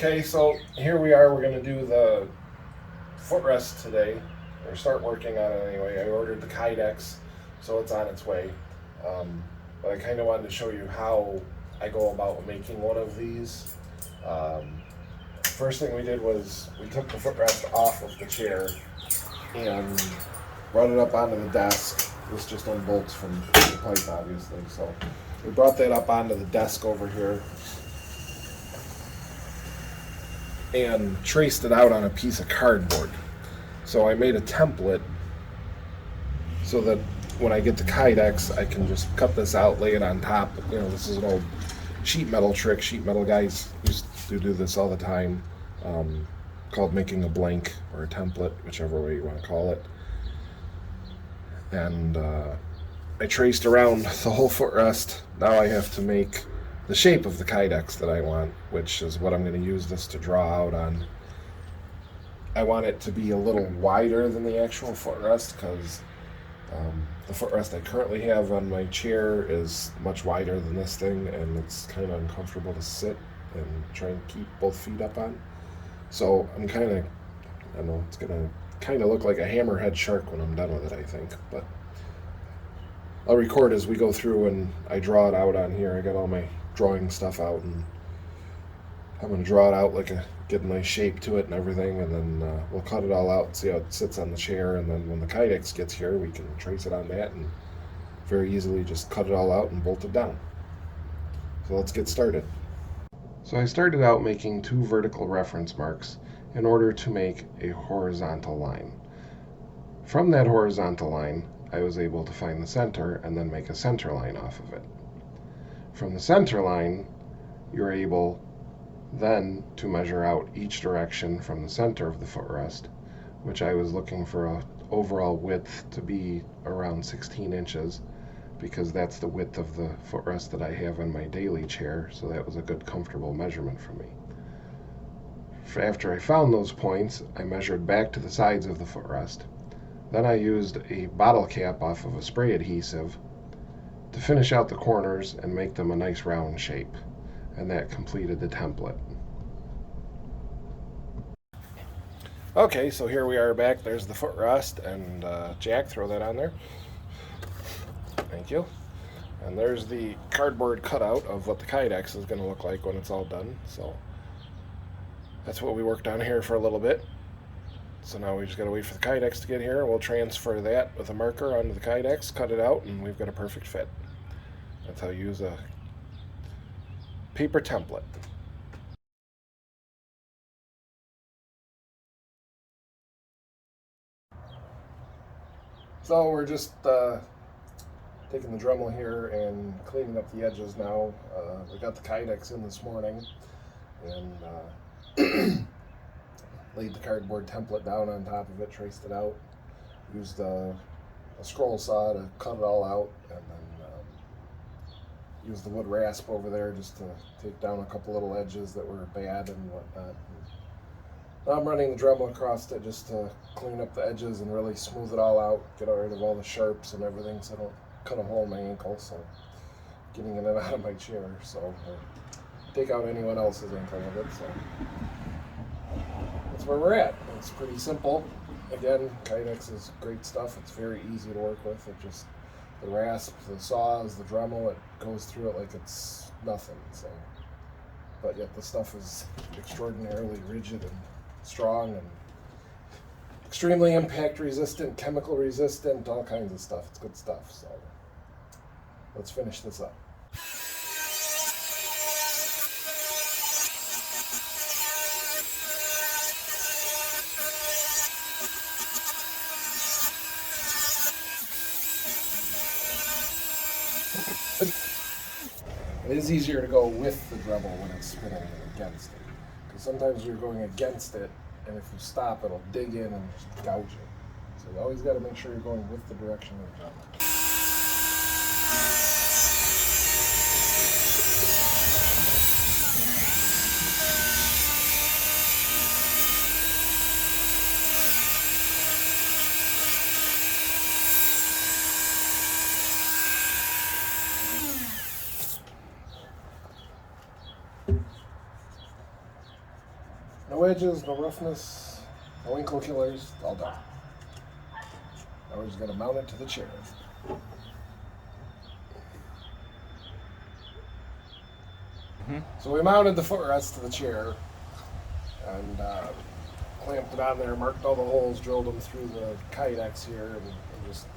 Okay, so here we are. We're going to do the footrest today, or start working on it anyway. I ordered the Kydex, so it's on its way. But I kind of wanted to show you how I go about making one of these. First thing we did was we took the footrest off of the chair and brought it up onto the desk. This just unbolts from the pipe, obviously. So we brought that up onto the desk over here and traced it out on a piece of cardboard. So I made a template so that when I get the Kydex, I can just cut this out, lay it on top. You know, this is an old sheet metal trick. Sheet metal guys used to do this all the time, called making a blank or a template, whichever way you want to call it. And I traced around the whole footrest. Now I have to make the shape of the Kydex that I want, which is what I'm going to use this to draw out on. I want it to be a little wider than the actual footrest because the footrest I currently have on my chair is much wider than this thing, and it's kind of uncomfortable to sit and try and keep both feet up on. So I'm kind of, I don't know, it's going to kind of look like a hammerhead shark when I'm done with it, I think. But I'll record as we go through and I draw it out on here. I got all my drawing stuff out, and I'm going to draw it out get a nice shape to it and everything, and then we'll cut it all out and see how it sits on the chair, and then when the Kydex gets here we can trace it on that and very easily just cut it all out and bolt it down. So let's get started. So I started out making 2 vertical reference marks in order to make a horizontal line. From that horizontal line I was able to find the center and then make a center line off of it. From the center line, you're able then to measure out each direction from the center of the footrest, which I was looking for an overall width to be around 16 inches because that's the width of the footrest that I have in my daily chair, so that was a good comfortable measurement for me. After I found those points, I measured back to the sides of the footrest. Then I used a bottle cap off of a spray adhesive to finish out the corners and make them a nice round shape, and that completed the template. Okay, so here we are back. There's the footrest, and Jack, throw that on there. Thank you. And there's the cardboard cutout of what the Kydex is going to look like when it's all done. So that's what we worked on here for a little bit. So now we just got to wait for the Kydex to get here. We'll transfer that with a marker onto the Kydex, cut it out, and we've got a perfect fit. That's how you use a paper template. So we're just taking the Dremel here and cleaning up the edges now. We got the Kydex in this morning and laid the cardboard template down on top of it, traced it out, used a scroll saw to cut it all out, and then used the wood rasp over there just to take down a couple little edges that were bad and whatnot. Now I'm running the Dremel across it just to clean up the edges and really smooth it all out, get rid of all the sharps and everything so I don't cut a hole in my ankle, so getting in and out of my chair, so take out anyone else's ankle with it. So that's where we're at. It's pretty simple. Again, Kydex is great stuff. It's very easy to work with. It just, the rasp, the saws, the Dremel, it goes through it like it's nothing. So, but yet the stuff is extraordinarily rigid and strong and extremely impact resistant, chemical resistant, all kinds of stuff. It's good stuff. So let's finish this up. It is easier to go with the Dremel when it's spinning than against it. Because sometimes you're going against it, and if you stop, it'll dig in and just gouge it. So you always got to make sure you're going with the direction of the Dremel. wedges, no roughness, no winkle killers, all done. Now we're just going to mount it to the chair. So we mounted the footrest to the chair and clamped it on there, marked all the holes, drilled them through the Kydex here, and just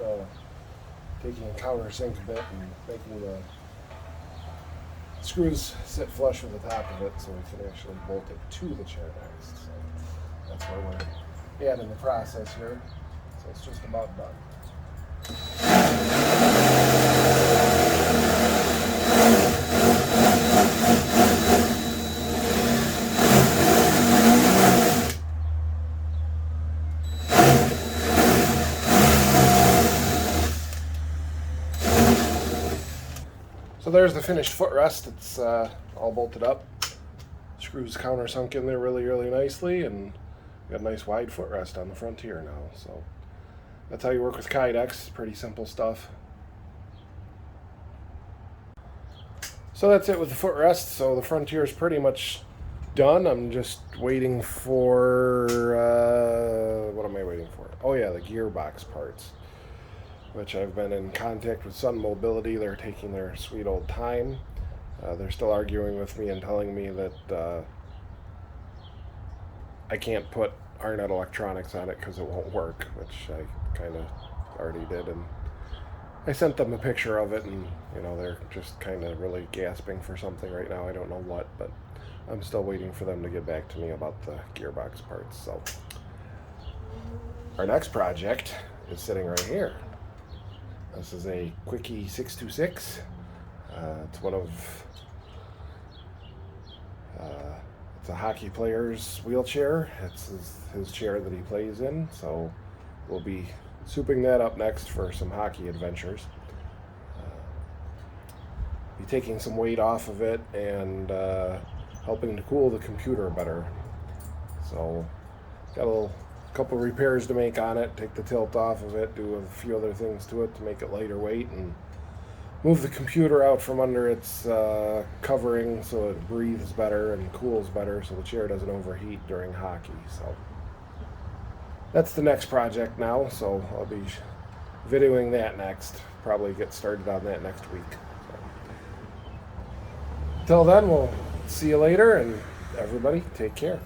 taking a countersink a bit and making the screws sit flush with the top of it so we can actually bolt it to the chair next. So that's where we're at in the process here. So it's just about done. So there's the finished footrest. It's all bolted up. Screws countersunk in there really, really nicely, and got a nice wide footrest on the Frontier now. So that's how you work with Kydex. Pretty simple stuff. So that's it with the footrest. So the Frontier is pretty much done. I'm just waiting for what am I waiting for? Oh yeah, the gearbox parts, which I've been in contact with Sun Mobility. They're taking their sweet old time. They're still arguing with me and telling me that I can't put Arnett electronics on it because it won't work, which I kind of already did. And I sent them a picture of it, and you know, they're just kind of really gasping for something right now. I don't know what, but I'm still waiting for them to get back to me about the gearbox parts. So our next project is sitting right here. This is a Quickie 626. It's one of it's a hockey player's wheelchair. It's his chair that he plays in. So we'll be souping that up next for some hockey adventures. Be taking some weight off of it and helping to cool the computer better. So got a couple repairs to make on it, take the tilt off of it, do a few other things to it to make it lighter weight, and move the computer out from under its covering so it breathes better and cools better so the chair doesn't overheat during hockey. So that's the next project now, so I'll be videoing that next. Probably get started on that next week. So until then, we'll see you later, and everybody take care.